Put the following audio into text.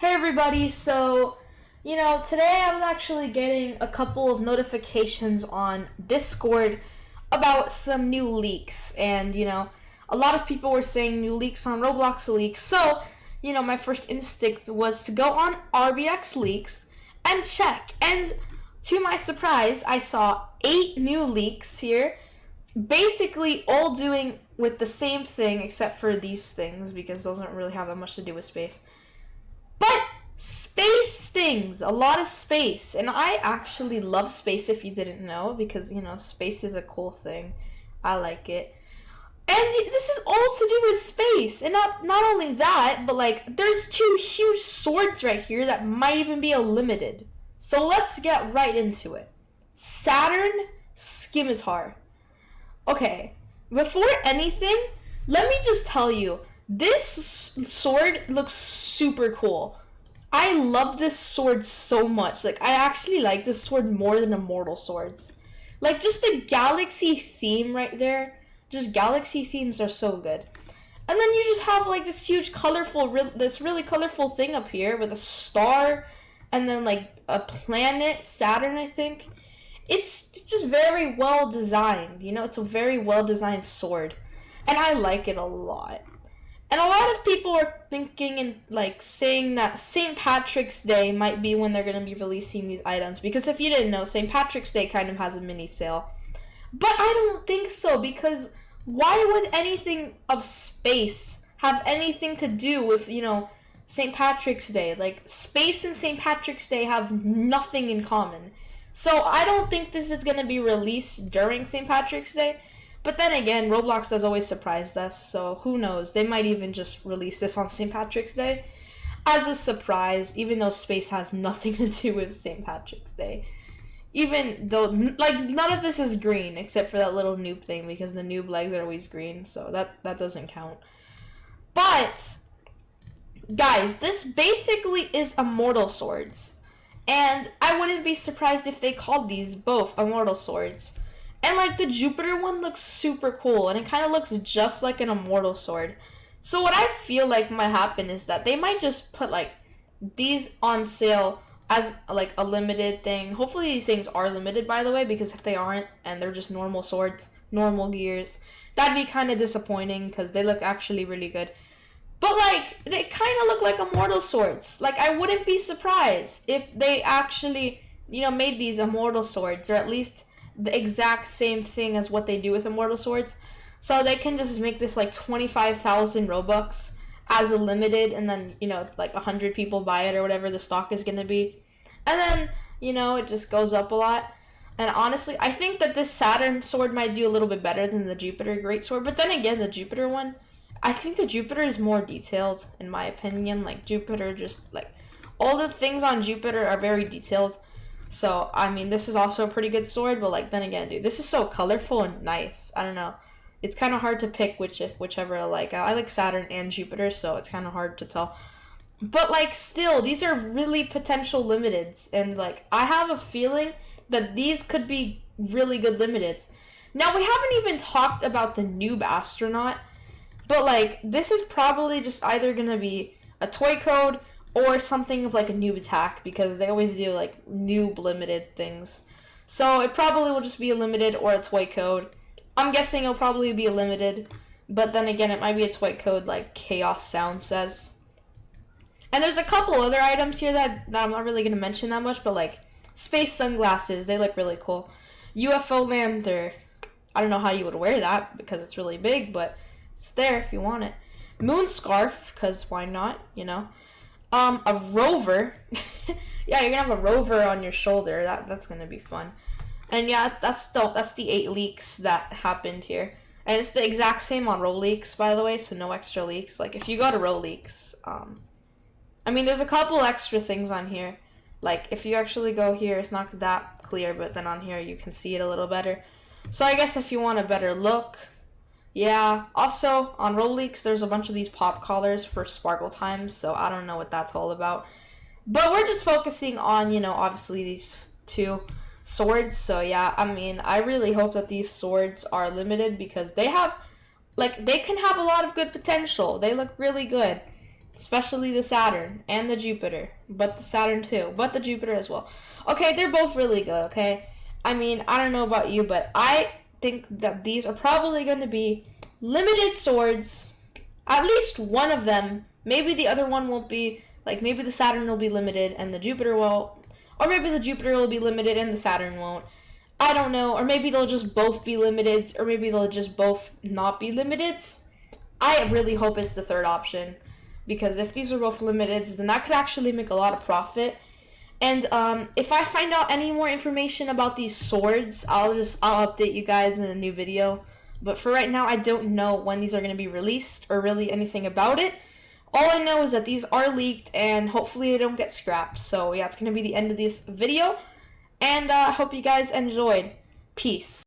Hey everybody, today I was actually getting a couple of notifications on Discord about some new leaks, and a lot of people were saying new leaks on Roblox leaks, so, my first instinct was to go on RBX leaks and check, and to my surprise, I saw 8 new leaks here, basically all doing with the same thing except for these things, because those don't really have that much to do with space. But space things, a lot of space, and I actually love space if you didn't know, because space is a cool thing. I like it. And this is all to do with space, and not only that, but like there's 2 huge swords right here that might even be a limited. So let's get right into it. Saturn Scimitar. Okay, before anything, let me just tell you, this sword looks super cool. I love this sword so much. Like, I actually like this sword more than Immortal swords. Like, just the galaxy theme right there. Just galaxy themes are so good. And then you just have, like, this huge colorful, this really colorful thing up here with a star and then, like, a planet, Saturn, I think. It's just very well designed. It's a very well designed sword. And I like it a lot. And a lot of people are thinking and like saying that St. Patrick's Day might be when they're going to be releasing these items. Because if you didn't know, St. Patrick's Day kind of has a mini sale. But I don't think so, because why would anything of space have anything to do with, St. Patrick's Day? Like, space and St. Patrick's Day have nothing in common. So I don't think this is going to be released during St. Patrick's Day. But then again, Roblox does always surprise us, so who knows? They might even just release this on St. Patrick's Day as a surprise, even though space has nothing to do with St. Patrick's Day. Even though, like, none of this is green except for that little noob thing, because the noob legs are always green, so that doesn't count. But, guys, this basically is Immortal swords. And I wouldn't be surprised if they called these both Immortal swords. And, like, the Jupiter one looks super cool, and it kind of looks just like an Immortal sword. So what I feel like might happen is that they might just put, like, these on sale as, like, a limited thing. Hopefully these things are limited, by the way, because if they aren't, and they're just normal swords, normal gears, that'd be kind of disappointing, because they look actually really good. But, like, they kind of look like Immortal swords. Like, I wouldn't be surprised if they actually, made these Immortal swords, or at least the exact same thing as what they do with Immortal swords. So they can just make this like 25,000 Robux as a limited, and then, like 100 people buy it or whatever the stock is going to be. And then, it just goes up a lot. And honestly, I think that this Saturn sword might do a little bit better than the Jupiter Great Sword. But then again, the Jupiter one, I think the Jupiter is more detailed, in my opinion. Like, Jupiter just, like, all the things on Jupiter are very detailed. So, I mean, this is also a pretty good sword, but, like, then again, dude, this is so colorful and nice. I don't know. It's kind of hard to pick whichever I like. I like Saturn and Jupiter, so it's kind of hard to tell. But, like, still, these are really potential limiteds, and, like, I have a feeling that these could be really good limiteds. Now, we haven't even talked about the noob astronaut, but, like, this is probably just either going to be a toy code or something of like a noob attack, because they always do like noob limited things. So it probably will just be a limited or a toy code. I'm guessing it'll probably be a limited, but then again, it might be a toy code like Chaos Sound says. And there's a couple other items here that I'm not really going to mention that much, but like space sunglasses, they look really cool. UFO lantern, I don't know how you would wear that because it's really big, but it's there if you want it. Moon scarf, because why not, a rover. Yeah, you're gonna have a rover on your shoulder. That's gonna be fun. And yeah, that's the 8 leaks that happened here. And it's the exact same on Row Leaks, by the way, so no extra leaks. Like, if you go to Row Leaks, I mean, there's a couple extra things on here. Like, if you actually go here, it's not that clear, but then on here you can see it a little better. So I guess if you want a better look, yeah. Also, on Row Leaks, there's a bunch of these pop collars for Sparkle Times, so I don't know what that's all about. But we're just focusing on, obviously these 2 swords. So yeah, I mean, I really hope that these swords are limited, because they have, like, they can have a lot of good potential. They look really good. especially the Saturn and the Jupiter, but the Saturn too, but the Jupiter as well. Okay, they're both really good, okay? I mean, I don't know about you, but I think that these are probably going to be limited swords. At least one of them. Maybe the other one won't be, like maybe the Saturn will be limited and the Jupiter won't. Or maybe the Jupiter will be limited and the Saturn won't. I don't know. Or maybe they'll just both be limited, or maybe they'll just both not be limited. I really hope it's the third option, because if these are both limited, then that could actually make a lot of profit. And if I find out any more information about these swords, I'll update you guys in a new video. But for right now, I don't know when these are going to be released or really anything about it. All I know is that these are leaked, and hopefully they don't get scrapped. So yeah, it's going to be the end of this video. And I hope you guys enjoyed. Peace.